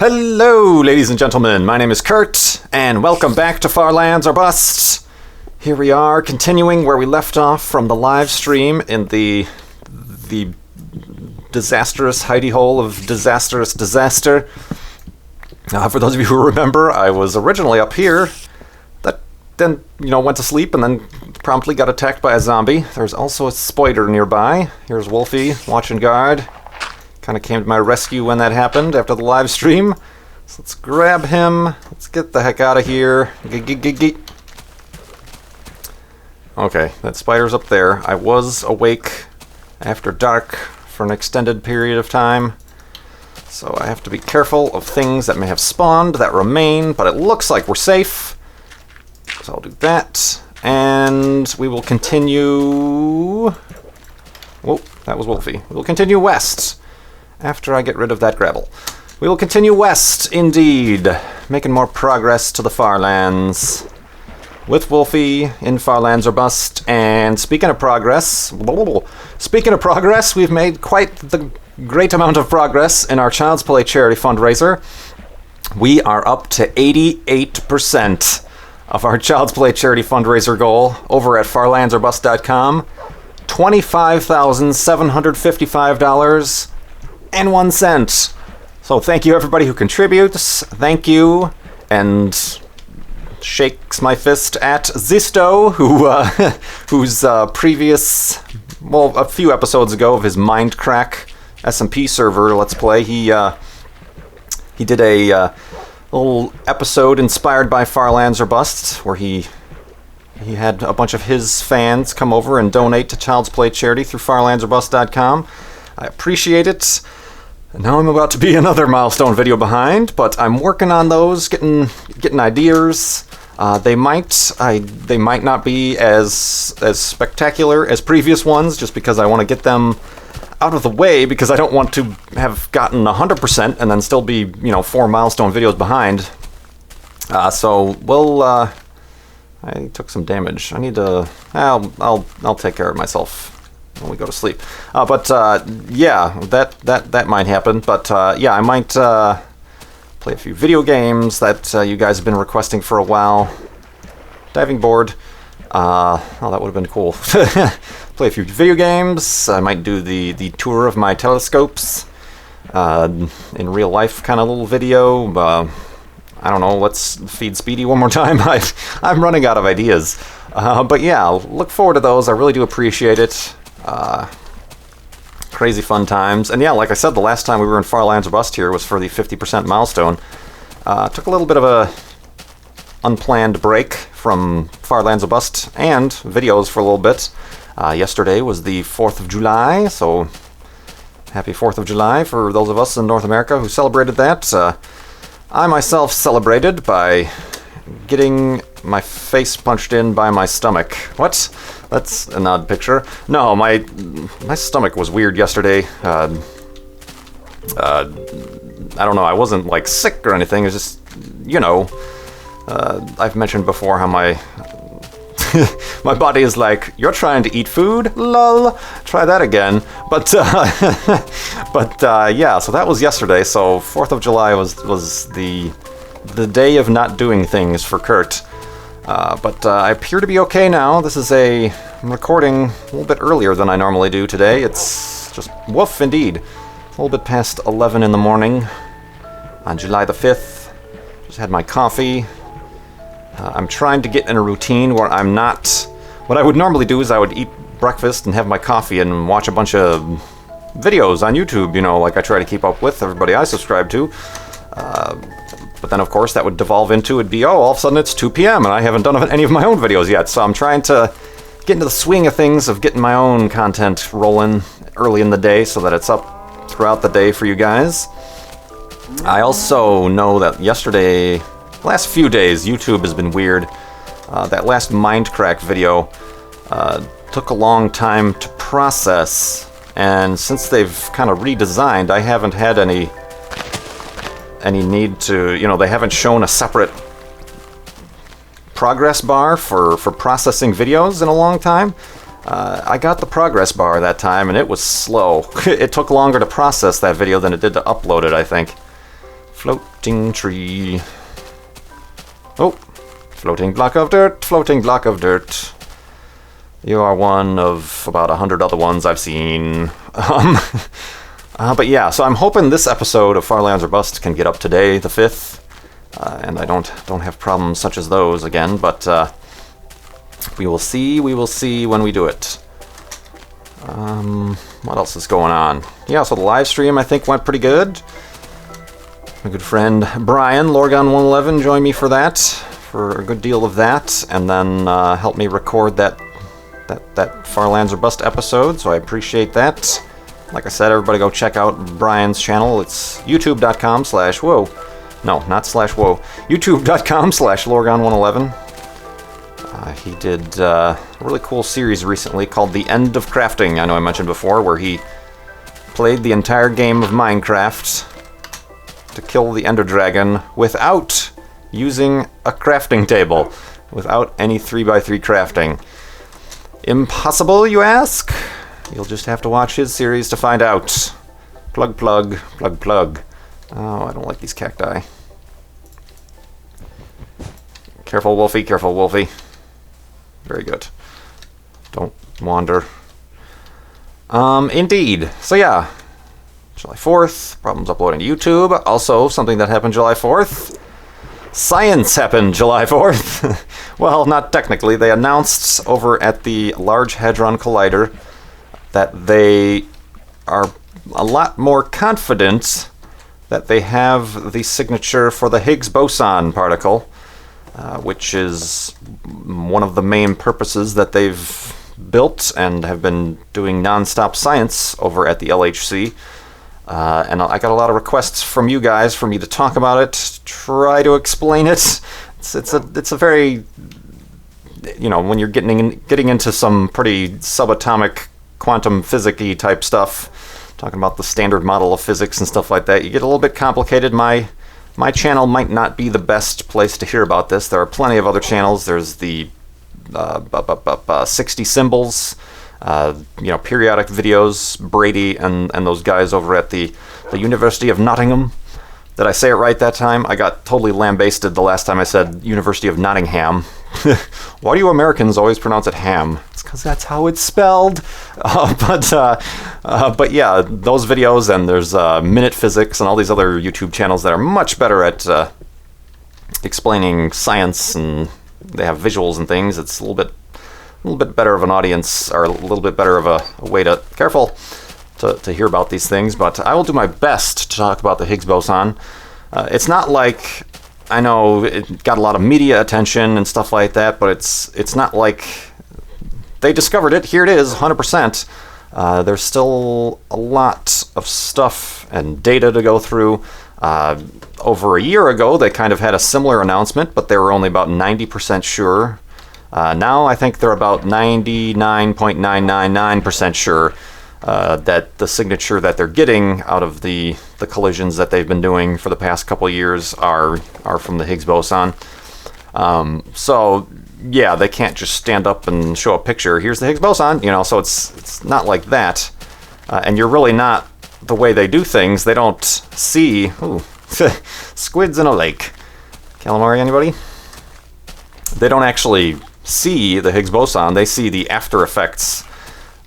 Hello, ladies and gentlemen. My name is Kurt, and welcome back to Far Lands or Bust. Here we are, continuing where we left off from the live stream in the disastrous hidey hole of disastrous disaster. For those of you who remember, I was originally up here, that then, went to sleep and then promptly got attacked by a zombie. There's also a spider nearby. Here's Wolfie, watching guard. Kind of came to my rescue when that happened after the live stream. So let's grab him. Let's get the heck out of here. Okay, that spider's up there. I was awake after dark for an extended period of time. So I have to be careful of things that may have spawned that remain, but it looks like we're safe. So I'll do that. And we will continue... Whoa, that was Wolfie. We will continue west. After I get rid of that gravel. We will continue west, indeed, making more progress to the Far Lands. With Wolfie in Far Lands or Bust, and speaking of progress, we've made quite the great amount of progress in our Child's Play charity fundraiser. We are up to 88% of our Child's Play charity fundraiser goal over at farlandsorbust.com. $25,755.01. So thank you everybody who contributes. Thank you, and shakes my fist at Zisto, whose previous, a few episodes ago of his Mindcrack SMP server Let's Play, he did a little episode inspired by Far Lands or Bust, where he had a bunch of his fans come over and donate to Child's Play charity through farlandsorbust.com. I appreciate it. And now I'm about to be another milestone video behind, but I'm working on those, getting ideas. They might not be as spectacular as previous ones, just because I want to get them out of the way, because I don't want to have gotten 100% and then still be 4 milestone videos behind. So we'll. I took some damage. I need to. I'll take care of myself when we go to sleep. Yeah, that might happen. But yeah, I might play a few video games that you guys have been requesting for a while. Diving board. Oh, that would have been cool. Play a few video games. I might do the tour of my telescopes in real life kind of little video. I don't know, let's feed Speedy one more time. I'm running out of ideas. But yeah, look forward to those. I really do appreciate it. Crazy fun times. And yeah, like I said, the last time we were in Far Lands or Bust here was for the 50% milestone. Took a little bit of a unplanned break from Far Lands or Bust and videos for a little bit. Yesterday was the 4th of July, so happy 4th of July for those of us in North America who celebrated that. I myself celebrated by getting my face punched in by my stomach. What? That's an odd picture. No, my stomach was weird yesterday. I don't know, I wasn't like sick or anything, it's just, I've mentioned before how my my body is like, you're trying to eat food? Lol. Try that again. But yeah, so that was yesterday. So 4th of July was the day of not doing things for Kurt. But I appear to be okay now. I'm recording a little bit earlier than I normally do today. It's just woof indeed. A little bit past 11 in the morning on July the 5th. Just had my coffee. I'm trying to get in a routine where I'm not... What I would normally do is I would eat breakfast and have my coffee and watch a bunch of videos on YouTube, like I try to keep up with everybody I subscribe to. But then, of course, that would devolve into, all of a sudden it's 2 p.m. and I haven't done any of my own videos yet. So I'm trying to get into the swing of things, of getting my own content rolling early in the day so that it's up throughout the day for you guys. I also know that yesterday... Last few days, YouTube has been weird. That last Mindcrack video took a long time to process, and since they've kind of redesigned, I haven't had any need to, they haven't shown a separate progress bar for processing videos in a long time. I got the progress bar that time, and it was slow. It took longer to process that video than it did to upload it, I think. Floating tree. Oh, floating block of dirt, floating block of dirt. You are one of about 100 other ones I've seen. But yeah, so I'm hoping this episode of Far Lands or Bust can get up today, the 5th. And I don't have problems such as those again, but we will see when we do it. What else is going on? Yeah, so the live stream I think went pretty good. My good friend Brian, Lorgon111, joined me for that, for a good deal of that, and then helped me record that Far Lands or Bust episode, so I appreciate that. Like I said, everybody go check out Brian's channel. It's youtube.com/whoa. No, not /whoa. youtube.com/Lorgon111. He did a really cool series recently called The End of Crafting, I know I mentioned before, where he played the entire game of Minecraft to kill the Ender Dragon without using a crafting table, without any 3x3 crafting. Impossible, you ask? You'll just have to watch his series to find out. Plug, plug, plug, plug. Oh, I don't like these cacti. Careful, Wolfie, careful, Wolfie. Very good. Don't wander. Indeed. So yeah, July 4th, problems uploading to YouTube. Also, something that happened July 4th. Science happened July 4th. Well, not technically. They announced over at the Large Hadron Collider that they are a lot more confident that they have the signature for the Higgs Boson particle, which is one of the main purposes that they've built and have been doing non-stop science over at the LHC. And I got a lot of requests from you guys for me to talk about it, try to explain it. It's a very, when you're getting into some pretty subatomic quantum physics-y type stuff, talking about the standard model of physics and stuff like that, you get a little bit complicated. My channel might not be the best place to hear about this. There are plenty of other channels. There's the 60 Symbols, periodic videos, Brady and those guys over at the University of Nottingham. Did I say it right that time? I got totally lambasted the last time I said University of Nottingham. Why do you Americans always pronounce it ham? It's because that's how it's spelled. But yeah, those videos, and there's Minute Physics and all these other YouTube channels that are much better at explaining science, and they have visuals and things. It's a little bit better of an audience, or a little bit better of a way to, careful, to hear about these things. But I will do my best to talk about the Higgs boson. It's not like, I know it got a lot of media attention and stuff like that, but it's not like they discovered it. Here it is, 100%. There's still a lot of stuff and data to go through. Over a year ago, they kind of had a similar announcement, but they were only about 90% sure. Now I think they're about 99.999% sure that the signature that they're getting out of the collisions that they've been doing for the past couple of years are from the Higgs boson. So yeah, they can't just stand up and show a picture. Here's the Higgs boson, so it's not like that. And you're really not, the way they do things, they don't see, squids in a lake. Calamari, anybody? They don't actually see the Higgs boson. They see the after effects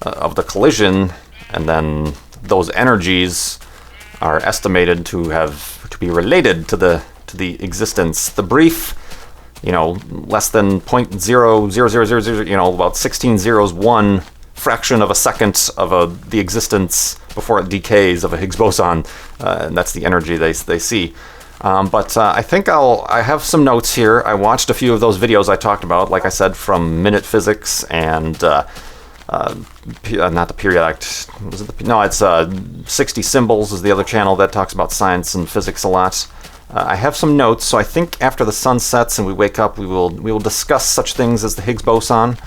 of the collision, and then those energies are estimated to be related to the existence. The brief, less than 0.00000, about 16 zeros, 1 fraction of a second of the existence before it decays of a Higgs boson, and that's the energy they see. But I think I have some notes here. I watched a few of those videos I talked about, like I said, from Minute Physics and not the periodic. It's 60 Symbols is the other channel that talks about science and physics a lot. I have some notes, so I think after the sun sets and we wake up, we will discuss such things as the Higgs boson.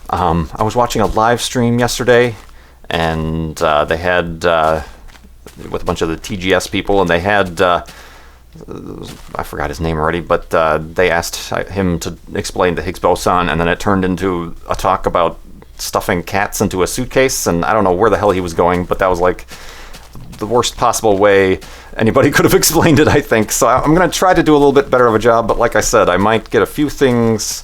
I was watching a live stream yesterday, and they had with a bunch of the TGS people, and they had I forgot his name already, but they asked him to explain the Higgs boson, and then it turned into a talk about stuffing cats into a suitcase, and I don't know where the hell he was going, but that was like the worst possible way anybody could have explained it, I think. So I'm going to try to do a little bit better of a job, but like I said, I might get a few things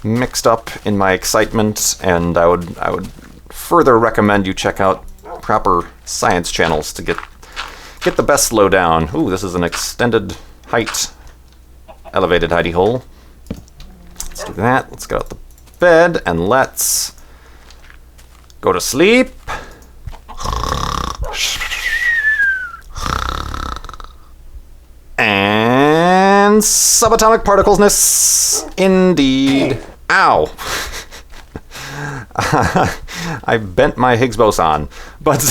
mixed up in my excitement, and I would further recommend you check out proper science channels to get the best lowdown. Ooh, this is an extended height, elevated hidey hole. Let's do that. Let's get out the bed, and let's go to sleep. And subatomic particlesness, indeed. Ow! I bent my Higgs boson, but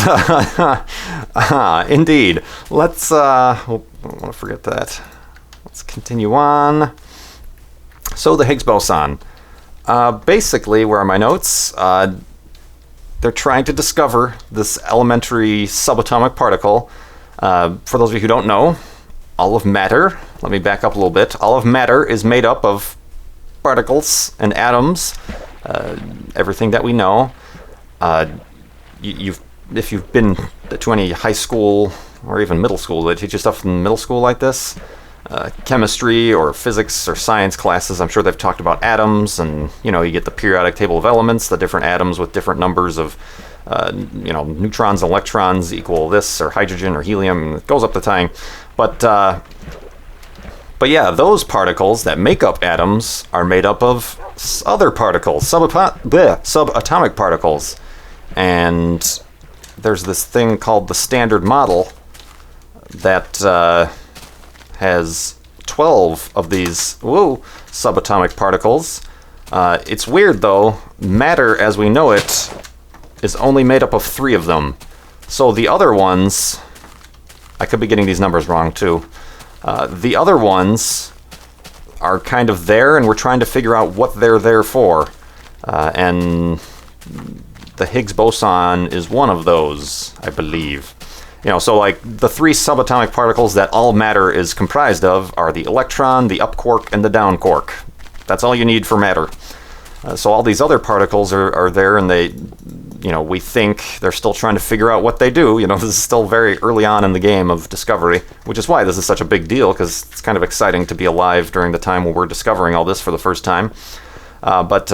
indeed. Let's. I don't want to forget that. Let's continue on. So the Higgs boson. Basically, where are my notes? They're trying to discover this elementary subatomic particle. For those of you who don't know, all of matter. Let me back up a little bit. All of matter is made up of particles and atoms. Everything that we know. If you've been to any high school or even middle school, they teach you stuff in middle school like this. Chemistry or physics or science classes, I'm sure they've talked about atoms, and you get the periodic table of elements, the different atoms with different numbers of neutrons and electrons equal this, or hydrogen or helium, and it goes up the time. But yeah, those particles that make up atoms are made up of other particles, subatomic particles. And there's this thing called the Standard Model that has 12 of these subatomic particles. It's weird, though. Matter, as we know it, is only made up of 3 of them. So the other ones... I could be getting these numbers wrong, too. The other ones are kind of there, and we're trying to figure out what they're there for. And the Higgs boson is one of those, I believe. So like the 3 subatomic particles that all matter is comprised of are the electron, the up quark, and the down quark. That's all you need for matter. So all these other particles are there, and they, we think they're still trying to figure out what they do. This is still very early on in the game of discovery, which is why this is such a big deal, because it's kind of exciting to be alive during the time when we're discovering all this for the first time. But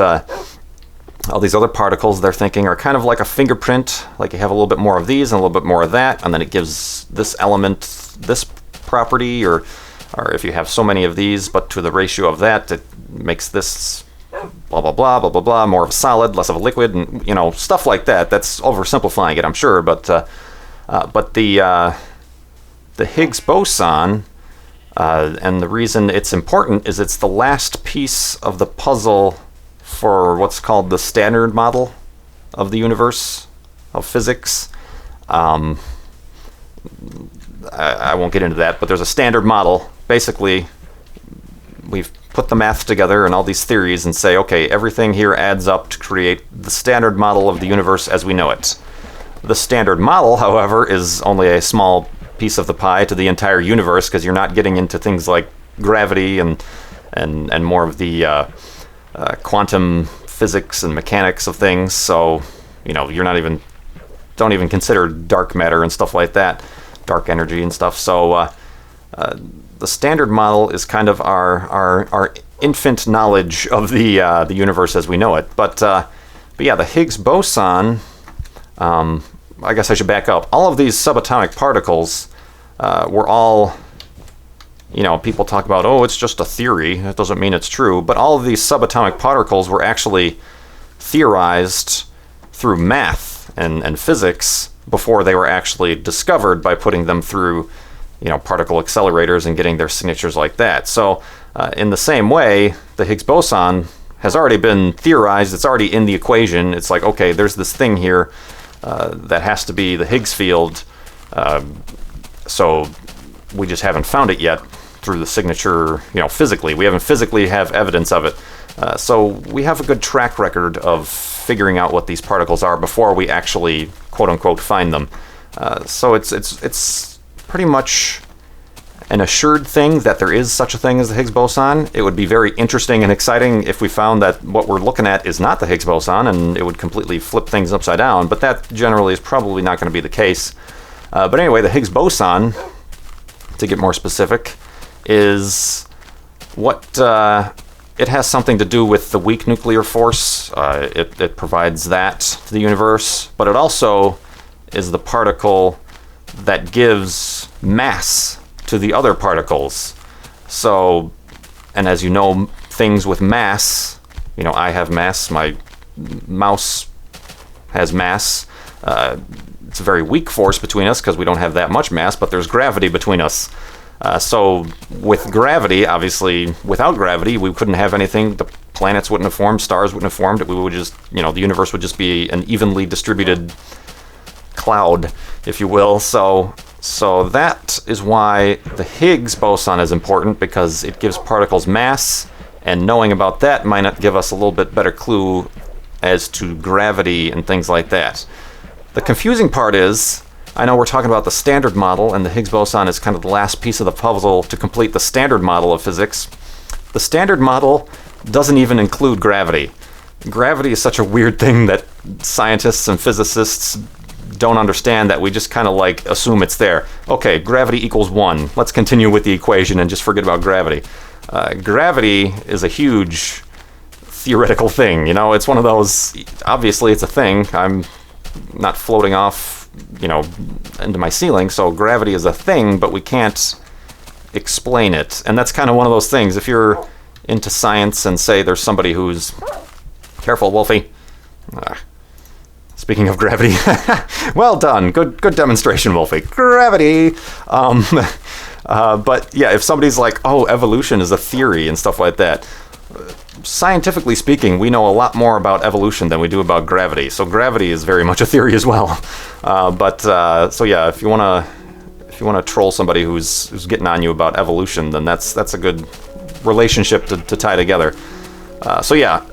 all these other particles, they're thinking, are kind of like a fingerprint, like you have a little bit more of these and a little bit more of that, and then it gives this element this property, or if you have so many of these, but to the ratio of that, it makes this blah, blah, blah, blah, blah, blah, more of a solid, less of a liquid, and, stuff like that. That's oversimplifying it, I'm sure, but the Higgs boson, and the reason it's important is it's the last piece of the puzzle for what's called the Standard Model of the universe, of physics. I won't get into that, but there's a standard model. Basically, we've put the math together and all these theories and say, okay, everything here adds up to create the standard model of the universe as we know it. The standard model, however, is only a small piece of the pie to the entire universe, because you're not getting into things like gravity and more of the quantum physics and mechanics of things. So, you're not even, don't even consider dark matter and stuff like that, dark energy and stuff. So the standard model is kind of our infant knowledge of the universe as we know it. But yeah, the Higgs boson. I guess I should back up. All of these subatomic particles were all, people talk about, oh, it's just a theory. That doesn't mean it's true. But all of these subatomic particles were actually theorized through math and physics before they were actually discovered by putting them through, particle accelerators and getting their signatures like that. So in the same way, the Higgs boson has already been theorized. It's already in the equation. It's like, okay, there's this thing here that has to be the Higgs field. So we just haven't found it yet through the signature, physically. We haven't physically have evidence of it. So we have a good track record of figuring out what these particles are before we actually, quote unquote, find them. So it's pretty much an assured thing that there is such a thing as the Higgs boson. It would be very interesting and exciting if we found that what we're looking at is not the Higgs boson, and it would completely flip things upside down, but that generally is probably not going to be the case. But anyway, the Higgs boson, to get more specific, is what it has something to do with the weak nuclear force. It provides that to the universe, but it also is the particle that gives mass to the other particles. So, and as you know, things with mass, I have mass, my mouse has mass. It's a very weak force between us because we don't have that much mass, but there's gravity between us. So with gravity, obviously, without gravity, we couldn't have anything. The planets wouldn't have formed, stars wouldn't have formed. We would just, the universe would just be an evenly distributed cloud, if you will. So that is why the Higgs boson is important, because it gives particles mass, and knowing about that might not give us a little bit better clue as to gravity and things like that. The confusing part is, I know we're talking about the standard model, and the Higgs boson is kind of the last piece of the puzzle to complete the standard model of physics. The standard model doesn't even include gravity. Gravity is such a weird thing that scientists and physicists don't understand, that we just kind of assume it's there. Okay, gravity equals 1. Let's continue with the equation and just forget about gravity. Gravity is a huge theoretical thing. It's one of those, obviously it's a thing. I'm not floating off into my ceiling, so gravity is a thing, but we can't explain it. And that's kind of one of those things. If you're into science and say there's somebody who's... Careful, Wolfie. Speaking of gravity. Well done. Good demonstration, Wolfie. Gravity! But yeah, if somebody's like, oh, evolution is a theory and stuff like that, scientifically speaking, we know a lot more about evolution than we do about gravity. So gravity is very much a theory as well. So yeah, if you want to troll somebody who's getting on you about evolution, then that's a good relationship to tie together. So yeah,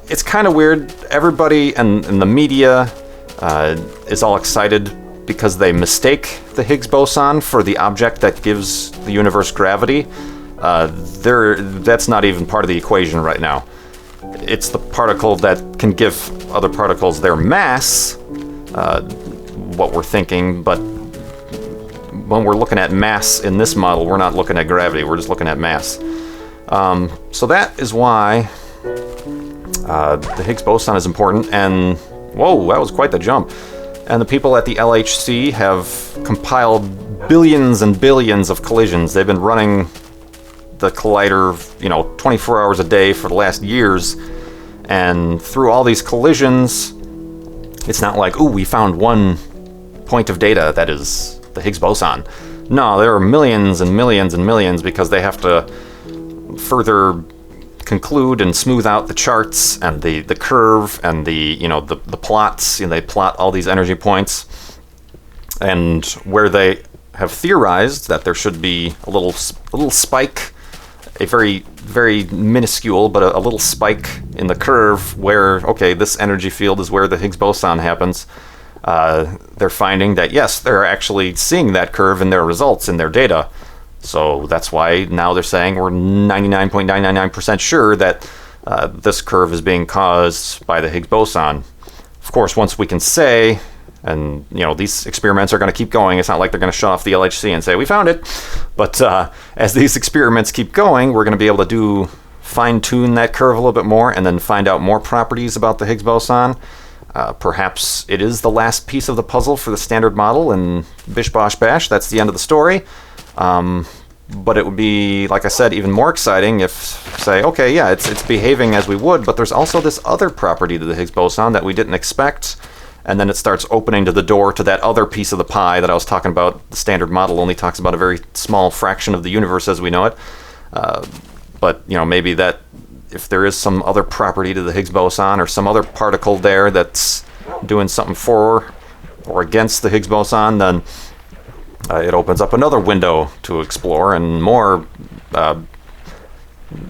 it's kind of weird. Everybody and the media is all excited because they mistake the Higgs boson for the object that gives the universe gravity. That's not even part of the equation right now. It's the particle that can give other particles their mass, what we're thinking, but when we're looking at mass in this model, we're not looking at gravity, we're just looking at mass. So that is why the Higgs boson is important, and whoa, that was quite the jump. And the people at the LHC have compiled billions and billions of collisions. They've been running the collider, 24 hours a day for the last years, and through all these collisions, it's not like, ooh, we found one point of data that is the Higgs boson. No, there are millions and millions and millions, because they have to further conclude and smooth out the charts and the curve and the plots. They plot all these energy points, and where they have theorized that there should be a little spike, a very, very minuscule, but a little spike in the curve where, okay, this energy field is where the Higgs boson happens. They're finding that, yes, they're actually seeing that curve in their results, in their data. So that's why now they're saying we're 99.999% sure that this curve is being caused by the Higgs boson. Of course, once we can say, and these experiments are going to keep going, it's not like they're going to shut off the LHC and say, we found it. But as these experiments keep going, we're going to be able to fine-tune that curve a little bit more and then find out more properties about the Higgs boson. Perhaps it is the last piece of the puzzle for the standard model, and bish bosh bash, that's the end of the story. But it would be, like I said, even more exciting if, say, okay, yeah, it's behaving as we would, but there's also this other property to the Higgs boson that we didn't expect, and then it starts opening to the door to that other piece of the pie that I was talking about. The standard model only talks about a very small fraction of the universe as we know it. But maybe that if there is some other property to the Higgs boson or some other particle there that's doing something for or against the Higgs boson, then it opens up another window to explore and more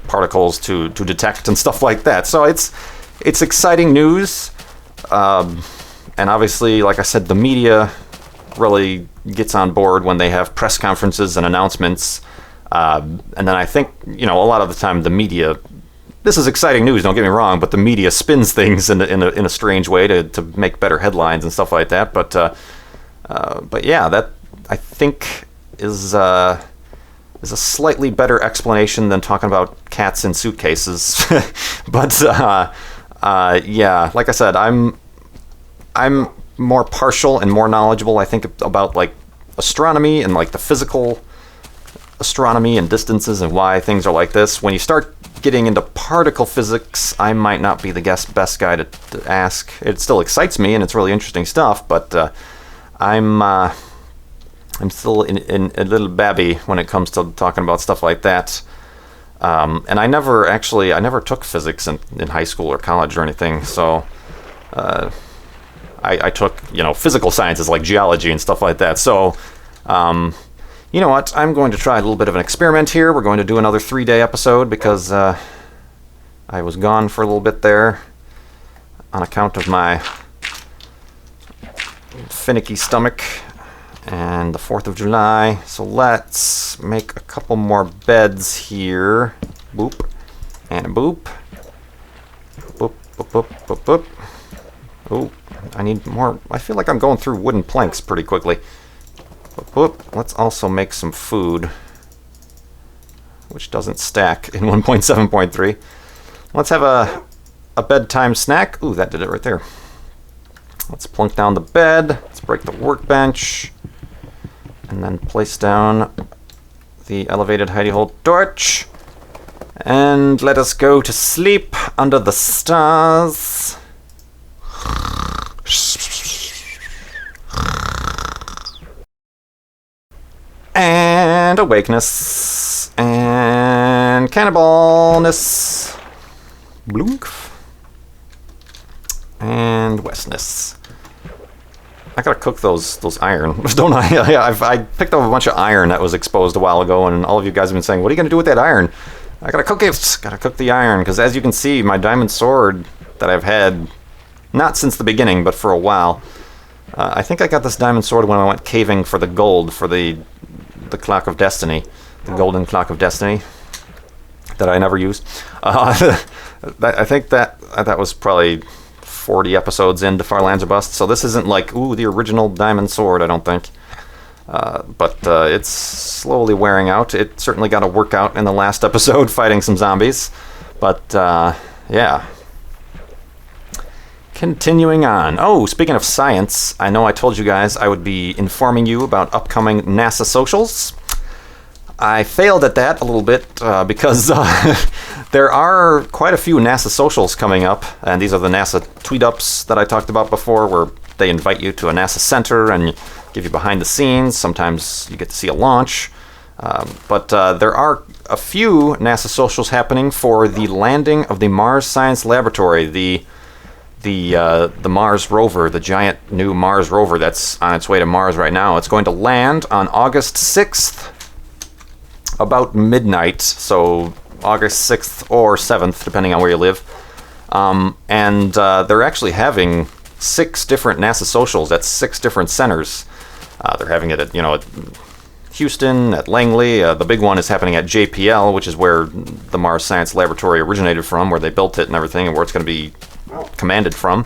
particles to detect and stuff like that. So it's exciting news. And obviously, like I said, the media really gets on board when they have press conferences and announcements. And then I think, a lot of the time the media, this is exciting news, don't get me wrong, but the media spins things in a strange way to make better headlines and stuff like that. But yeah, I think is a slightly better explanation than talking about cats in suitcases. But yeah, like I said, I'm more partial and more knowledgeable, I think, about like astronomy and like the physical astronomy and distances and why things are like this. When you start getting into particle physics, I might not be the best guy to ask. It still excites me and it's really interesting stuff, but I'm still in a little babby when it comes to talking about stuff like that. And I never took physics in high school or college or anything, so I took, physical sciences like geology and stuff like that. So, you know what? I'm going to try a little bit of an experiment here. We're going to do another 3-day episode because I was gone for a little bit there on account of my finicky stomach and the 4th of July. So let's make a couple more beds here. Boop. And a boop. Boop, boop, boop, boop, boop. Oh, I need more. I feel like I'm going through wooden planks pretty quickly. Whoop. Let's also make some food, which doesn't stack in 1.7.3. Let's have a bedtime snack. Ooh, that did it right there. Let's plunk down the bed. Let's break the workbench. And then place down the elevated hidey hole torch. And let us go to sleep under the stars. And awakeness. And cannibalness. Blunk. And westness. I gotta cook those iron, don't I? I picked up a bunch of iron that was exposed a while ago, and all of you guys have been saying, what are you gonna do with that iron? I gotta cook it. Gotta cook the iron, because as you can see, my diamond sword that I've had, not since the beginning, but for a while. I think I got this diamond sword when I went caving for the gold for the Clock of Destiny, the golden Clock of Destiny that I never used. I think that was probably 40 episodes into Farlands or Bust, so this isn't like, ooh, the original diamond sword, I don't think. But it's slowly wearing out. It certainly got a workout in the last episode fighting some zombies. But, yeah. Continuing on. Oh, speaking of science, I know I told you guys I would be informing you about upcoming NASA socials. I failed at that a little bit because there are quite a few NASA socials coming up, and these are the NASA tweet-ups that I talked about before, where they invite you to a NASA center and give you behind the scenes. Sometimes you get to see a launch. But there are a few NASA socials happening for the landing of the Mars Science Laboratory, the Mars rover, the giant new Mars rover that's on its way to Mars right now. It's going to land on August 6th, about midnight, so August 6th or 7th, depending on where you live. And they're actually having 6 different NASA socials at 6 different centers. They're having it at, at Houston, at Langley. The big one is happening at JPL, which is where the Mars Science Laboratory originated from, where they built it and everything, and where it's going to be commanded from.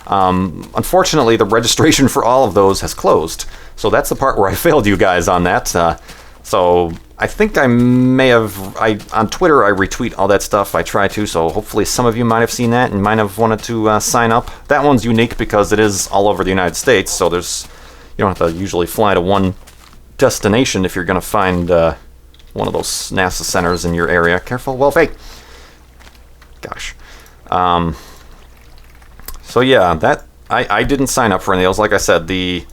Unfortunately, the registration for all of those has closed. So that's the part where I failed you guys on that. So I think I may have, on Twitter I retweet all that stuff. I try to, so hopefully some of you might have seen that and might have wanted to sign up. That one's unique because it is all over the United States, so you don't have to usually fly to one destination if you're going to find one of those NASA centers in your area. Careful, well, hey. Gosh. So yeah, that I didn't sign up for any of those. Like I said, the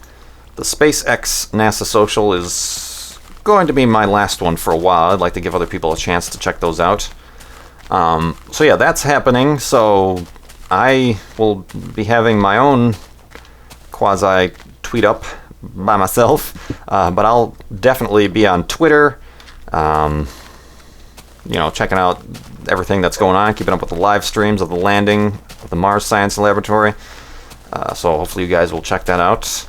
SpaceX NASA social is going to be my last one for a while. I'd like to give other people a chance to check those out. So yeah, that's happening. So I will be having my own quasi tweet up by myself, but I'll definitely be on Twitter, checking out everything that's going on, keeping up with the live streams of the landing of the Mars Science Laboratory. So hopefully you guys will check that out.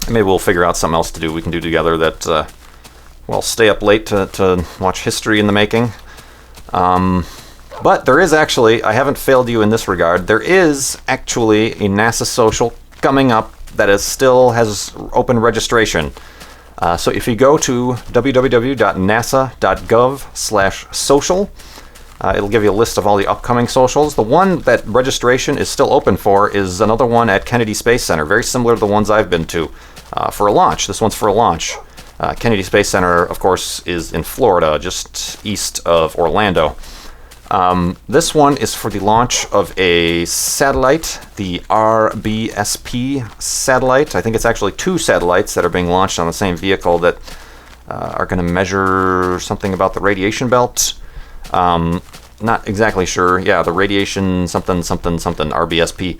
Maybe we'll figure out something else to do. We can do together that, stay up late to watch history in the making. But there is actually, I haven't failed you in this regard, there is actually a NASA social coming up that is still has open registration. So if you go to www.nasa.gov/social, it'll give you a list of all the upcoming socials. The one that registration is still open for is another one at Kennedy Space Center, very similar to the ones I've been to, for a launch. This one's for a launch. Kennedy Space Center, of course, is in Florida, just east of Orlando. This one is for the launch of a satellite, the RBSP satellite. I think it's actually 2 satellites that are being launched on the same vehicle that are going to measure something about the radiation belt. Not exactly sure. Yeah, the radiation something, RBSP.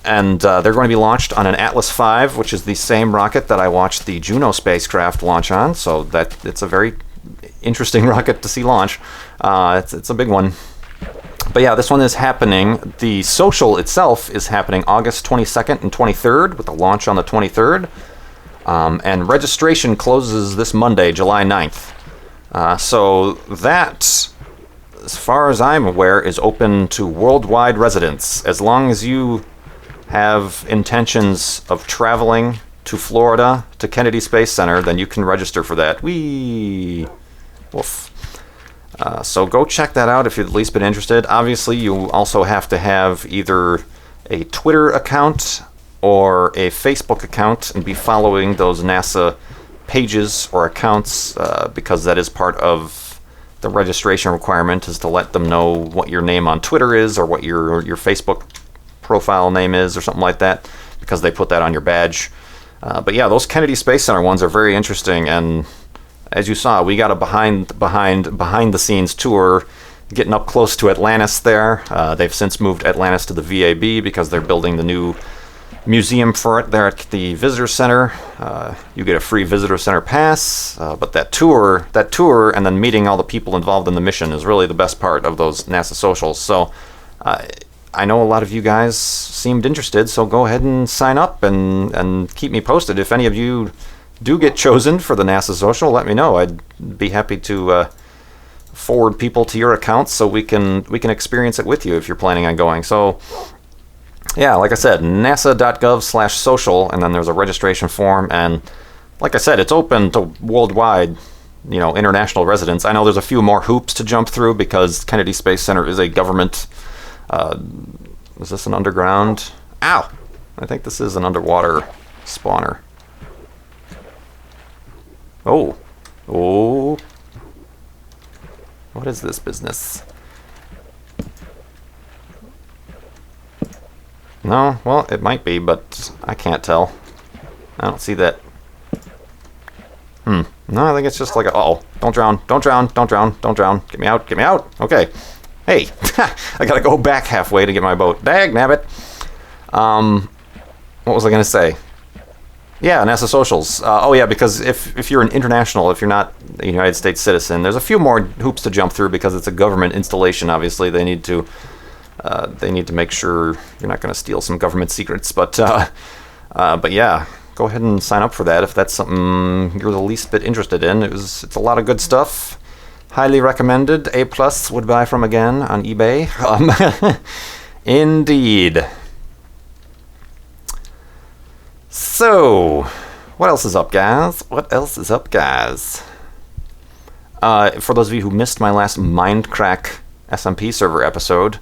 And they're going to be launched on an Atlas V, which is the same rocket that I watched the Juno spacecraft launch on. So that it's a very interesting rocket to see launch. It's a big one. But yeah, this one is happening. The social itself is happening August 22nd and 23rd, with the launch on the 23rd. And registration closes this Monday, July 9th. So that, as far as I'm aware, is open to worldwide residents. As long as you have intentions of traveling to Florida, to Kennedy Space Center, then you can register for that. Whee! Woof. So go check that out if you've at least been interested. Obviously, you also have to have either a Twitter account or a Facebook account and be following those NASA pages or accounts, because that is part of the registration requirement, is to let them know what your name on Twitter is or what your Facebook profile name is or something like that, because they put that on your badge. But yeah, those Kennedy Space Center ones are very interesting, and as you saw, we got a behind the scenes tour, getting up close to Atlantis there. They've since moved Atlantis to the VAB because they're building the new museum for it there at the visitor center. You get a free visitor center pass, but that tour and then meeting all the people involved in the mission is really the best part of those NASA socials. So I know a lot of you guys seemed interested, so go ahead and sign up and keep me posted. If any of you do get chosen for the NASA social, let me know. I'd be happy to forward people to your accounts so we can experience it with you if you're planning on going. So yeah, like I said, nasa.gov/social, and then there's a registration form, and like I said, it's open to worldwide, international residents. I know there's a few more hoops to jump through because Kennedy Space Center is a government. Is this an underground? Ow! I think this is an underwater spawner. Oh. What is this business? No, well, it might be, but I can't tell. I don't see that. No, I think it's just like uh-oh. Don't drown. Get me out. Okay. Hey, I gotta go back halfway to get my boat. Dag nabbit. What was I gonna say? Yeah, NASA socials. Oh yeah, because if you're an international, if you're not a United States citizen, there's a few more hoops to jump through because it's a government installation. Obviously, they need to make sure you're not going to steal some government secrets. But yeah, go ahead and sign up for that if that's something you're the least bit interested in. It's a lot of good stuff. Highly recommended. A+ would buy from again on eBay. Indeed. So, what else is up, guys? For those of you who missed my last Mindcrack SMP server episode,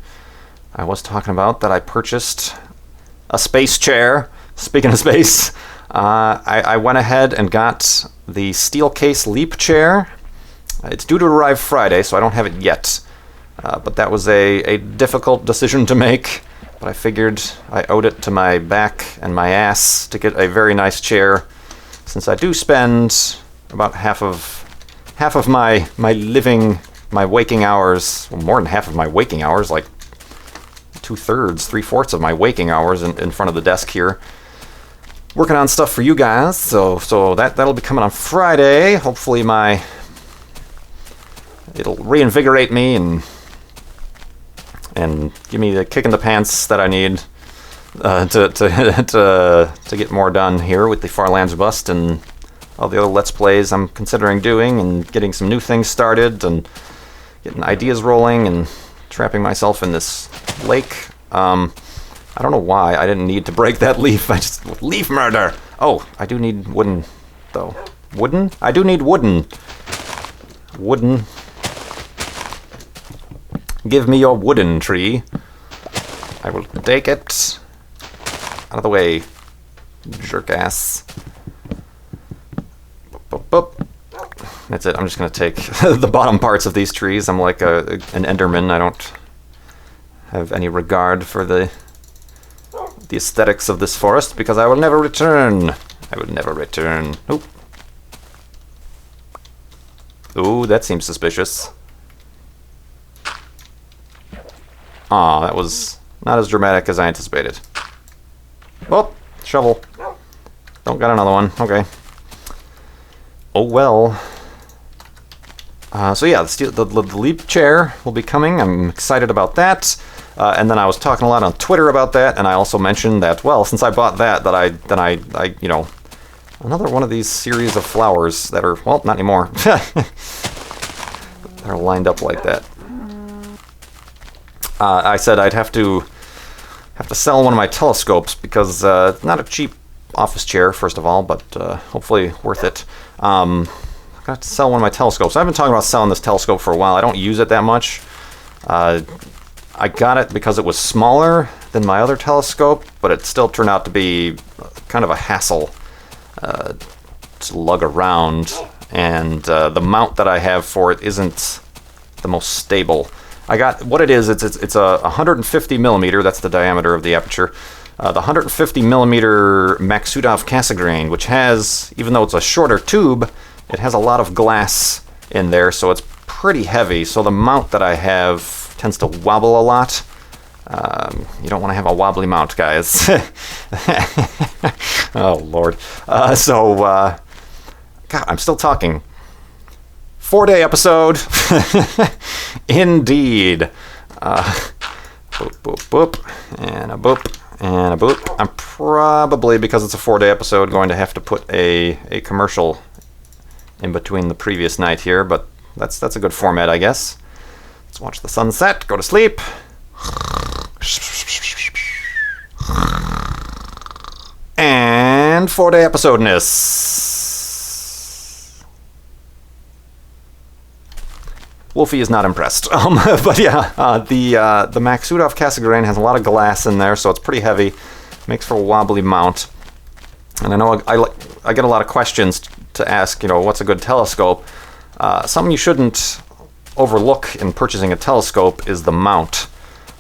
I was talking about that I purchased a space chair. Speaking of space, I went ahead and got the Steelcase Leap chair. It's due to arrive Friday, so I don't have it yet. But that was a difficult decision to make. But I figured I owed it to my back and my ass to get a very nice chair, since I do spend about half of my waking hours, well, more than half of my waking hours, like 2/3, 3/4 of my waking hours in front of the desk here, working on stuff for you guys. So that'll be coming on Friday. Hopefully it'll reinvigorate me and give me the kick in the pants that I need to get more done here with the Far Lands Bust and all the other Let's Plays I'm considering doing, and getting some new things started and getting ideas rolling and trapping myself in this lake. I don't know why I didn't need to break that leaf. I just... Leaf murder! Oh, I do need wooden, though. Wooden? I do need wooden. Wooden. Give me your wooden tree. I will take it. Out of the way, jerk ass. Boop, boop, boop. That's it. I'm just going to take the bottom parts of these trees. I'm like an Enderman. I don't have any regard for the aesthetics of this forest because I will never return. I will never return. Nope. Ooh, that seems suspicious. Aw, that was not as dramatic as I anticipated. Oh, shovel. Don't got another one. Okay. Oh well. So yeah, the leap chair will be coming. I'm excited about that. And then I was talking a lot on Twitter about that, and I also mentioned that, well, since I bought that, I you know, another one of these series of flowers that are, well, not anymore. They're lined up like that. I said I'd have to sell one of my telescopes because not a cheap office chair, first of all, but hopefully worth it. I'm gonna have to sell one of my telescopes. I've been talking about selling this telescope for a while. I don't use it that much. I got it because it was smaller than my other telescope, but it still turned out to be kind of a hassle to lug around, and the mount that I have for it isn't the most stable. I got what it is. It's a 150 millimeter. That's the diameter of the aperture. The 150 millimeter Maksutov Cassegrain, which has, even though it's a shorter tube, it has a lot of glass in there, so it's pretty heavy. So the mount that I have tends to wobble a lot. You don't want to have a wobbly mount, guys. Oh Lord. God, I'm still talking. 4-day episode. Indeed. Boop, boop, boop. And a boop. And a boop. I'm probably, because it's a 4-day episode, going to have to put a commercial in between the previous night here, but that's a good format, I guess. Let's watch the sunset, go to sleep. And 4-day episode-ness. Wolfie is not impressed. But yeah, the Maksutov Cassegrain has a lot of glass in there, so it's pretty heavy. Makes for a wobbly mount. And I know I get a lot of questions to ask, you know, what's a good telescope? Something you shouldn't overlook in purchasing a telescope is the mount.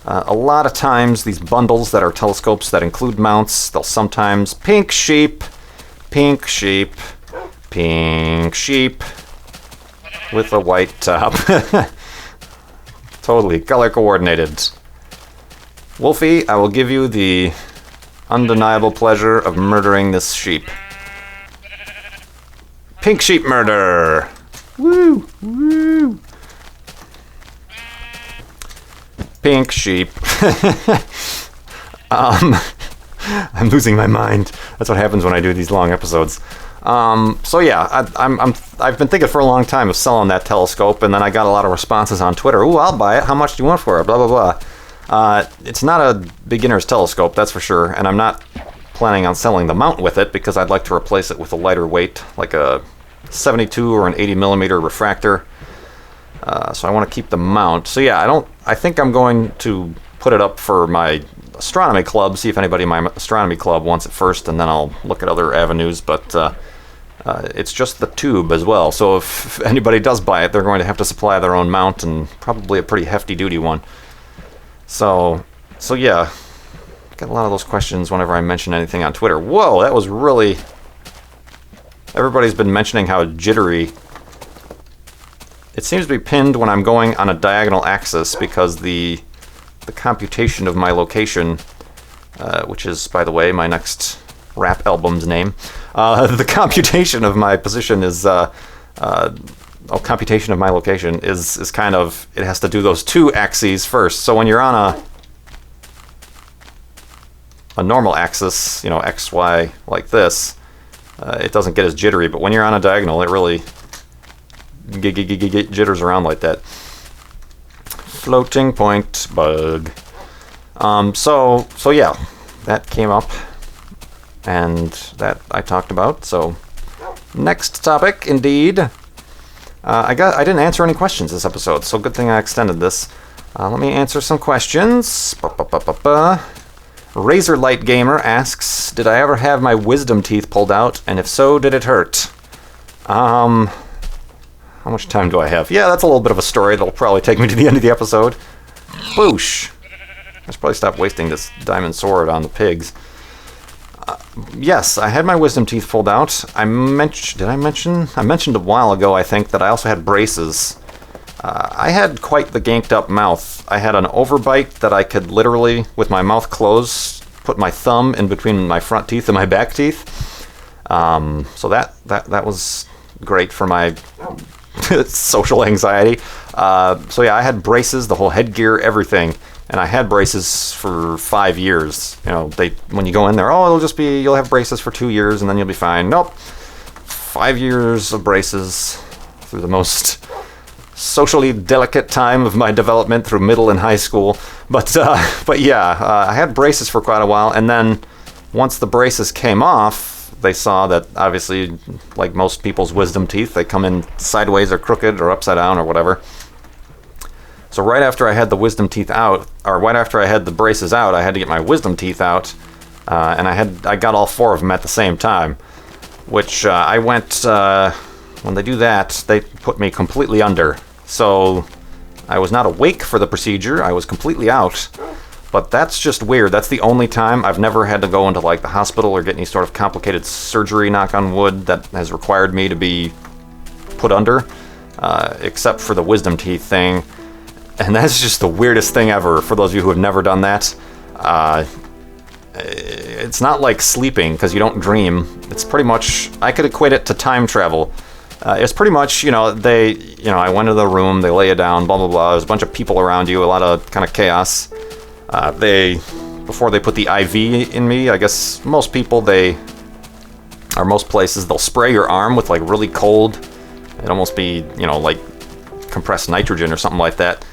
A lot of times these bundles that are telescopes that include mounts, they'll sometimes pink sheep, with a white top. Totally color coordinated. Wolfie, I will give you the undeniable pleasure of murdering this sheep. Pink sheep murder! Woo! Woo! Pink sheep. I'm losing my mind. That's what happens when I do these long episodes. So yeah, I've been thinking for a long time of selling that telescope, and then I got a lot of responses on Twitter. Ooh, I'll buy it. How much do you want for it? Blah, blah, blah. It's not a beginner's telescope, that's for sure, and I'm not planning on selling the mount with it because I'd like to replace it with a lighter weight, like a 72 or an 80 millimeter refractor. So I want to keep the mount. So yeah, I think I'm going to put it up for my astronomy club, see if anybody in my astronomy club wants it first, and then I'll look at other avenues, but it's just the tube as well, so if anybody does buy it, they're going to have to supply their own mount, and probably a pretty hefty duty one. So yeah, get a lot of those questions whenever I mention anything on Twitter. Whoa, that was really... Everybody's been mentioning how jittery it seems to be pinned when I'm going on a diagonal axis, because the computation of my location, which is, by the way, my next rap album's name, the computation of my position is, computation of my location is kind of, it has to do those two axes first. So when you're on a normal axis, you know, X, Y, like this, it doesn't get as jittery, but when you're on a diagonal, it really jitters around like that. Floating point bug. So yeah, that came up, and that I talked about. So next topic, indeed. I didn't answer any questions this episode, so good thing I extended this. Let me answer some questions. Razor Light Gamer asks, did I ever have my wisdom teeth pulled out, and if so, did it hurt? How much time do I have? Yeah, that's a little bit of a story that'll probably take me to the end of the episode. Boosh! I should probably stop wasting this diamond sword on the pigs. Yes, I had my wisdom teeth pulled out. I mentioned a while ago, I think, that I also had braces. I had quite the ganked up mouth. I had an overbite that I could literally, with my mouth closed, put my thumb in between my front teeth and my back teeth. So that was great for my social anxiety. So yeah, I had braces, the whole headgear, everything. And I had braces for 5 years. You know, when you go in there, you'll have braces for 2 years and then you'll be fine. Nope. 5 years of braces through the most socially delicate time of my development through middle and high school. But yeah, I had braces for quite a while. And then once the braces came off, they saw that obviously, like most people's wisdom teeth, they come in sideways or crooked or upside down or whatever. So right after I had the wisdom teeth out, or right after I had the braces out, I had to get my wisdom teeth out, and I got all 4 of them at the same time, which I went, when they do that, they put me completely under. So I was not awake for the procedure, I was completely out, but that's just weird. That's the only time I've never had to go into like the hospital or get any sort of complicated surgery, knock on wood, that has required me to be put under, except for the wisdom teeth thing. And that's just the weirdest thing ever, for those of you who have never done that. It's not like sleeping, because you don't dream. It's pretty much, I could equate it to time travel. It's pretty much, I went to the room, they lay you down, blah, blah, blah. There's a bunch of people around you, a lot of kind of chaos. Before they put the IV in me, I guess most people, most places, they'll spray your arm with like really cold, it'd almost be, like compressed nitrogen or something like that,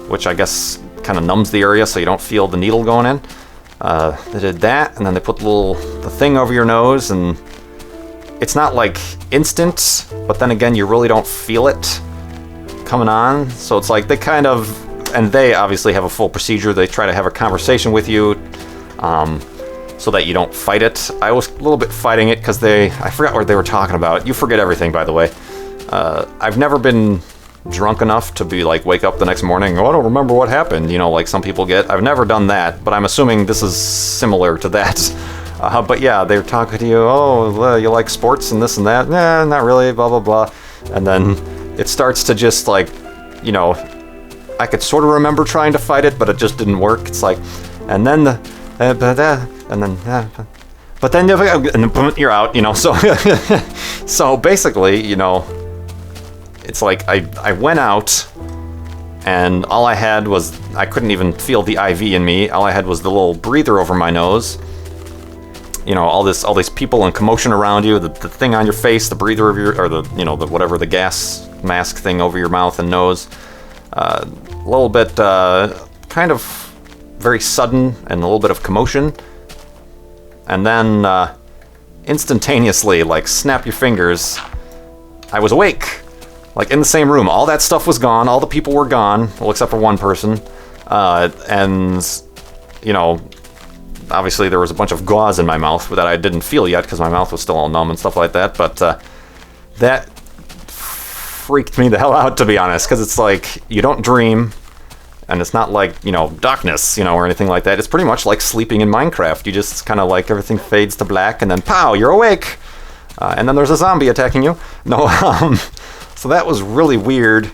which I guess kind of numbs the area so you don't feel the needle going in. They did that, and then they put the thing over your nose, and it's not like instant, but then again, you really don't feel it coming on. So it's like they obviously have a full procedure. They try to have a conversation with you so that you don't fight it. I was a little bit fighting it because I forgot what they were talking about. You forget everything, by the way. I've never been drunk enough to be like wake up the next morning, I don't remember what happened, like some people get. I've never done that, but I'm assuming this is similar to that. But yeah, they're talking to you, you like sports and this and that. Nah, not really, blah blah blah. And then it starts to just like, I could sort of remember trying to fight it, but it just didn't work. It's like, and then but then you're out, so so basically, it's like I went out, and all I had was, I couldn't even feel the IV in me. All I had was the little breather over my nose. All these people and commotion around you, the thing on your face, the breather of the whatever, the gas mask thing over your mouth and nose. A little bit, kind of very sudden, and a little bit of commotion. And then, instantaneously, like snap your fingers, I was awake. Like, in the same room. All that stuff was gone. All the people were gone. Well, except for one person. And, obviously there was a bunch of gauze in my mouth that I didn't feel yet because my mouth was still all numb and stuff like that. But that freaked me the hell out, to be honest. Because it's like, you don't dream. And it's not like, darkness, or anything like that. It's pretty much like sleeping in Minecraft. You just kind of like, everything fades to black. And then, pow, you're awake. And then there's a zombie attacking you. No, so that was really weird,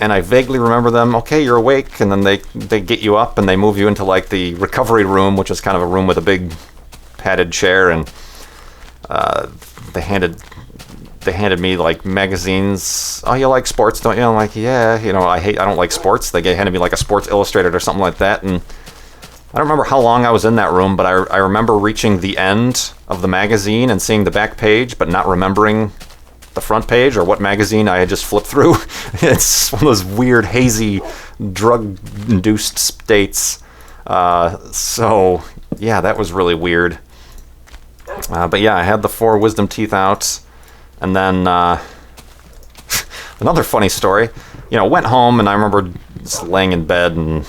and I vaguely remember them, okay, you're awake, and then they get you up, and they move you into, like, the recovery room, which is kind of a room with a big padded chair, and they handed me, like, magazines. Oh, you like sports, don't you? I'm like, yeah, I don't like sports. They handed me, like, a Sports Illustrated or something like that, and I don't remember how long I was in that room, but I remember reaching the end of the magazine and seeing the back page, but not remembering the front page or what magazine I had just flipped through. It's one of those weird, hazy, drug-induced states. So, yeah, that was really weird. But yeah, I had the 4 wisdom teeth out, and then another funny story. Went home, and I remember just laying in bed, and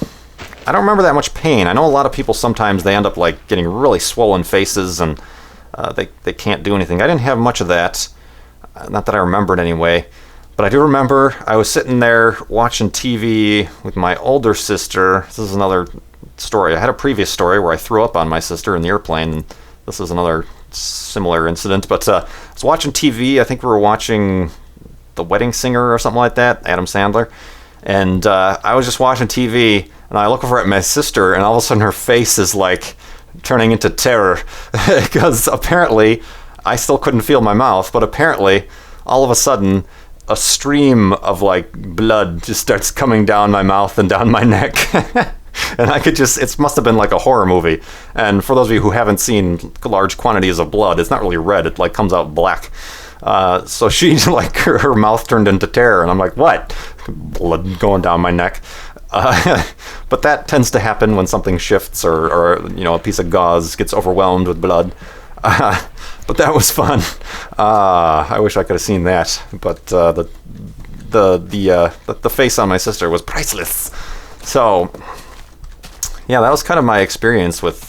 I don't remember that much pain. I know a lot of people sometimes they end up like getting really swollen faces, and they can't do anything. I didn't have much of that, not that I remembered anyway. But I do remember I was sitting there watching TV with my older sister. This is another story. I had a previous story where I threw up on my sister in the airplane. And this is another similar incident. But I was watching TV. I think we were watching The Wedding Singer or something like that, Adam Sandler. And I was just watching TV, and I look over at my sister, and all of a sudden her face is like turning into terror. Because apparently, I still couldn't feel my mouth, but apparently, all of a sudden, a stream of like blood just starts coming down my mouth and down my neck. And I could just, it must have been like a horror movie. And for those of you who haven't seen large quantities of blood, it's not really red, it like comes out black. So she, like, her mouth turned into terror, and I'm like, what? Blood going down my neck. But that tends to happen when something shifts or a piece of gauze gets overwhelmed with blood. But that was fun. I wish I could have seen that. But the face on my sister was priceless. So, yeah, that was kind of my experience with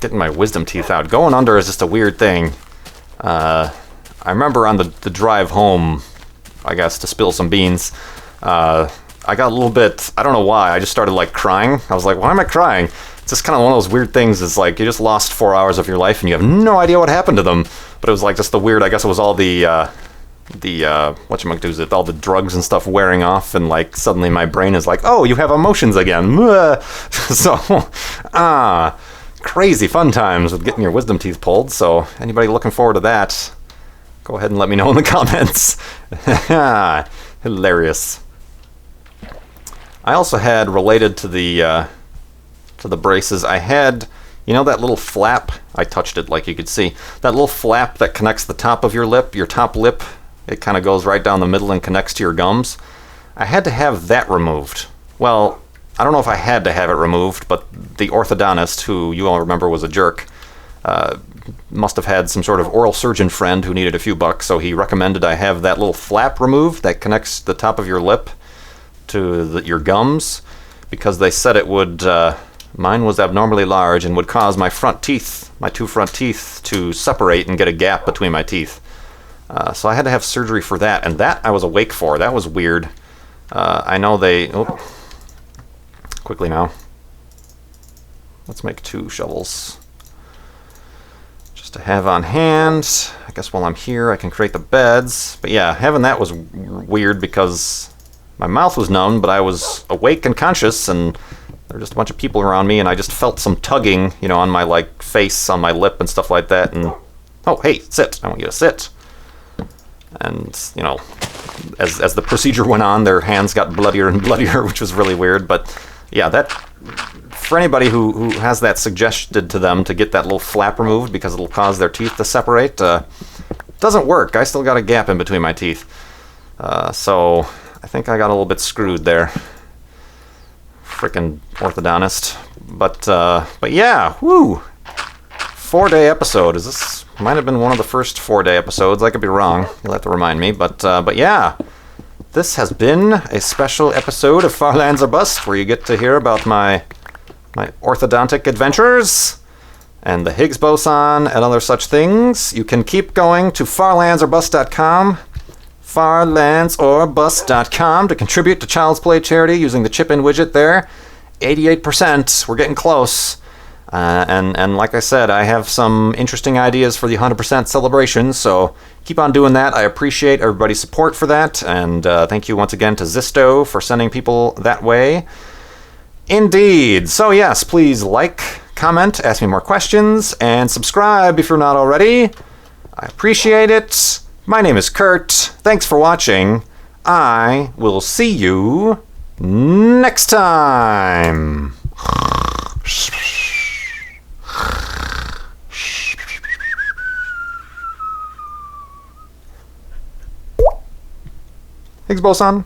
getting my wisdom teeth out. Going under is just a weird thing. I remember on the drive home, I guess, to spill some beans, I got a little bit, I don't know why, I just started like crying. I was like, why am I crying? It's just kind of one of those weird things. It's like you just lost 4 hours of your life and you have no idea what happened to them. But it was like just the weird, I guess it was all the whatchamacallit, all the drugs and stuff wearing off, and like suddenly my brain is like, oh, you have emotions again. So, crazy fun times with getting your wisdom teeth pulled. So anybody looking forward to that, go ahead and let me know in the comments. Hilarious. I also had, related to the braces, I had, that little flap, I touched it like you could see, that little flap that connects the top of your lip, your top lip, it kind of goes right down the middle and connects to your gums. I had to have that removed. Well, I don't know if I had to have it removed, but the orthodontist, who you all remember was a jerk, must have had some sort of oral surgeon friend who needed a few bucks, so he recommended I have that little flap removed that connects the top of your lip to your gums, because they said it would, mine was abnormally large and would cause my two front teeth to separate and get a gap between my teeth. So I had to have surgery for that, and that I was awake for. That was weird. I know quickly now. Let's make 2 shovels. Just to have on hand. I guess while I'm here I can create the beds. But yeah, having that was weird because my mouth was numb, but I was awake and conscious, and there were just a bunch of people around me, and I just felt some tugging, on my like face, on my lip and stuff like that, and oh, hey, sit. I want you to sit. And, as the procedure went on, their hands got bloodier and bloodier, which was really weird. But yeah, that, for anybody who has that suggested to them to get that little flap removed because it'll cause their teeth to separate, doesn't work. I still got a gap in between my teeth. So I think I got a little bit screwed there. Frickin' orthodontist. But yeah, woo! 4-day episode. This might have been one of the first 4-day episodes. I could be wrong. You'll have to remind me. But yeah, this has been a special episode of Far Lands or Bust, where you get to hear about my orthodontic adventures and the Higgs Boson and other such things. You can keep going to farlandsorbust.com, farlandsorbust.com, to contribute to Child's Play charity using the chip-in widget there. 88%. We're getting close. And like I said, I have some interesting ideas for the 100% celebration, so keep on doing that. I appreciate everybody's support for that, and thank you once again to Zisto for sending people that way. Indeed. So yes, please like, comment, ask me more questions, and subscribe if you're not already. I appreciate it. My name is Kurt. Thanks for watching. I will see you next time. Higgs Boson.